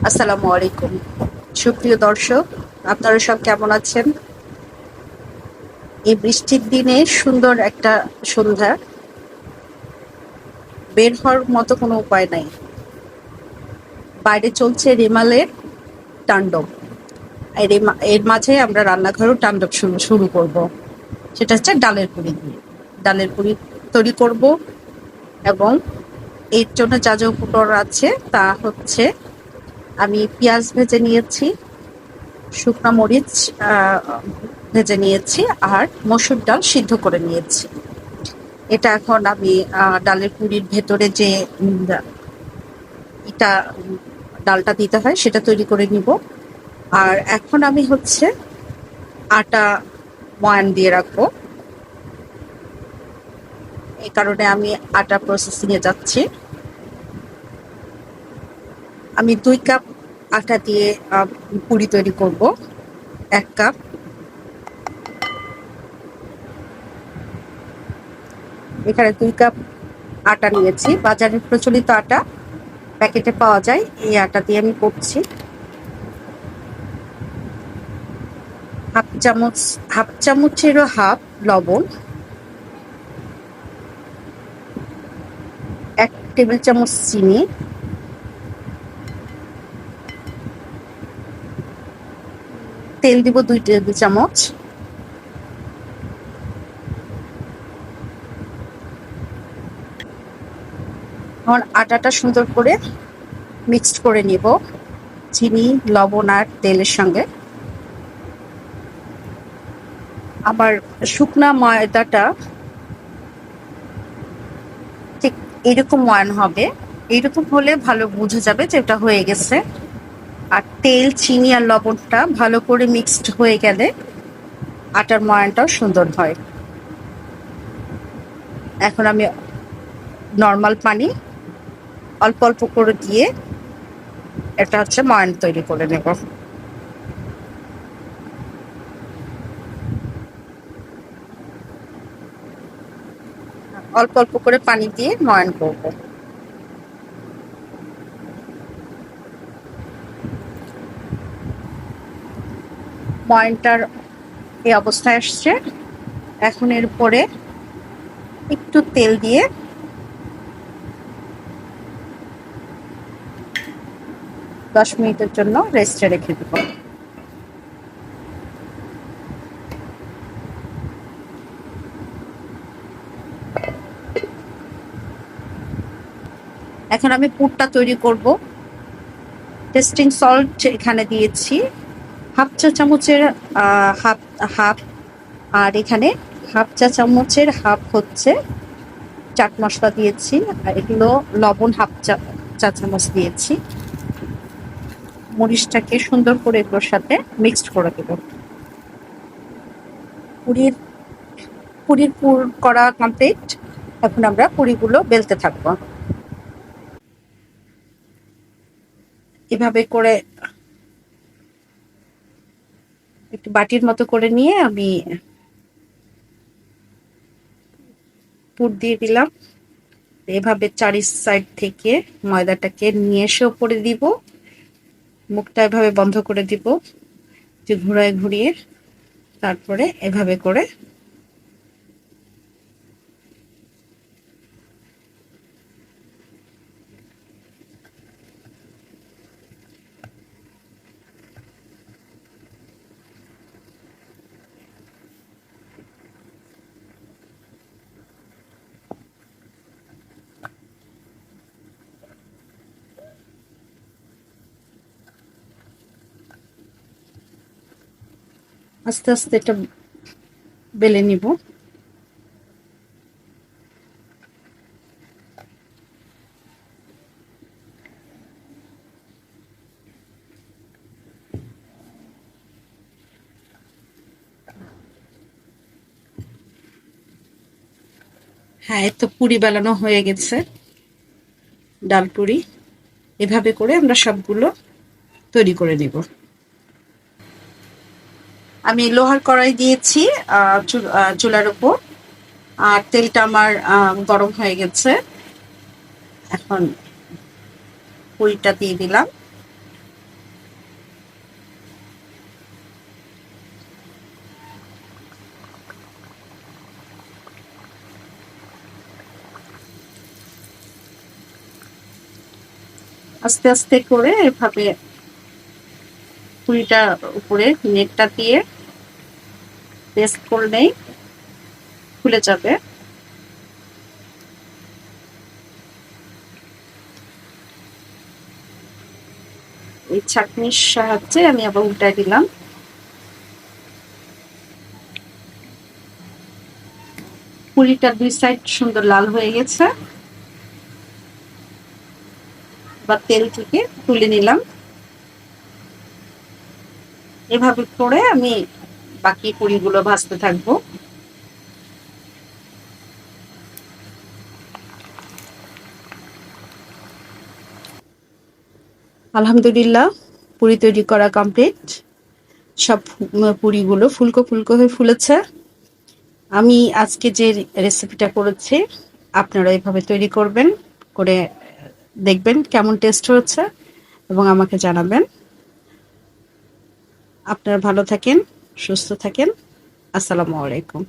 আসসালামু আলাইকুম। সুপ্রিয় দর্শক, আপনারা সব কেমন আছেন? এই বৃষ্টির দিনে সুন্দর একটা সন্ধ্যা, বের হওয়ার মতো কোনো উপায় নাই। বাইরে চলছে রেমালের তাণ্ডব। এর মাঝে আমরা রান্নাঘরেও তাণ্ডব শুরু শুরু করব। সেটা হচ্ছে ডালের পুরি দিয়ে। ডালের পুরি তৈরি করব এবং এর জন্য যা যা উপকরণ আছে তা হচ্ছে আমি পেঁয়াজ ভেজে নিয়েছি, শুকনা মরিচ ভেজে নিয়েছি আর মসুর ডাল সিদ্ধ করে নিয়েছি। এটা এখন আমি ডালের পুরির ভেতরে যে এটা ডালটা দিতে হয় সেটা তৈরি করে নিব। আর এখন আমি হচ্ছে আটা ময়ান দিয়ে রাখবো, এই কারণে আমি আটা প্রসেসিং এ যাচ্ছি। আমি 2 কাপ আটা দিয়ে পুরি তৈরি করব। 1 কাপ, এখানে 2 কাপ আটা নিয়েছি। বাজারে প্রচলিত আটা প্যাকেটে পাওয়া যায়, এই আটা দিয়ে আমি করছি। হাফ চামচেরও হাফ লবণ, 1 টেবিল চামচ চিনি, তেল দিব 2 টেবিল চামচ। এখন আটাটা সুন্দর করে মিক্সড করে নিব চিনি, লবণ আর তেলের সঙ্গে। আবার শুকনা ময়দাটা ঠিক এরকম ময়ান হবে, এইরকম হলে ভালো বোঝা যাবে যে এটা হয়ে গেছে। আর তেল, চিনি আর লবণটা ভালো করে মিক্সড হয়ে গেলে আটার ময়ানটাও সুন্দর হয়। এখন আমি নর্মাল পানি অল্প অল্প করে দিয়ে এটা হচ্ছে ময়ান তৈরি করে নেব। অল্প অল্প করে পানি দিয়ে ময়ান করব। ময়ানটার এই অবস্থায় আসছে। এখন এর উপরে একটু তেল দিয়ে 10 মিনিটের জন্য রেস্টে রেখে দেব। এখন আমি পুরটা তৈরি করব। টেস্টিং সল্ট এখানে দিয়েছি হাফ চা চামচের হাফ হাফ, আর এখানে হাফ চা চামচের হাফ হচ্ছে চাট মশলা দিয়েছি, আর এগুলো লবণ হাফ চা চামচ দিয়েছি। মরিচটাকে সুন্দর করে এগুলোর সাথে মিক্সড করে দেব। পুরির পুরির পুর করা কমপ্লিট। এখন আমরা পুরিগুলো বেলতে থাকবো। এভাবে করে একটু বাটির মতো করে নিয়ে আমি পুর দিয়ে দিলাম। এভাবে চারি সাইড থেকে ময়দাটাকে নিয়ে এসে উপরে দিব, মুখটা এভাবে বন্ধ করে দিব, যে ঘুরায় ঘুরিয়ে তারপরে এভাবে করে আস্তে আস্তে এটা বেলে নিব। হ্যাঁ, এই তো পুরি বেলানো হয়ে গেছে, ডাল পুরি। এভাবে করে আমরা সবগুলো তৈরি করে নিব। আমি লোহার কড়াই দিয়েছি চুলার উপর, আর তেলটা আমার গরম হয়ে গেছে। এখন পুরিটা দিয়ে দিলাম। আস্তে আস্তে করে এভাবে পুরিটা উপরে নেটটা দিয়ে পেস্ট করলেই খুলে যাবে। এই ছাঁকনির সাহায্যে আমি আবার উল্টাই দিলাম। পুরিটা দুই সাইড সুন্দর লাল হয়ে গেছে, বা তেল থেকে তুলে নিলাম। এভাবে করে আমি বাকি পুরিগুলো ভাজতে থাকবো। আলহামদুলিল্লাহ, পুরি তৈরি করা কমপ্লিট। সব পুরিগুলো ফুলকো ফুলকো হয়ে ফুলেছে। আমি আজকে যে রেসিপিটা করেছি আপনারা এভাবে তৈরি করবেন, করে দেখবেন কেমন টেস্ট হয়েছে এবং আমাকে জানাবেন। আপনারা ভালো থাকেন, সুস্থ থাকেন। আসসালামু আলাইকুম।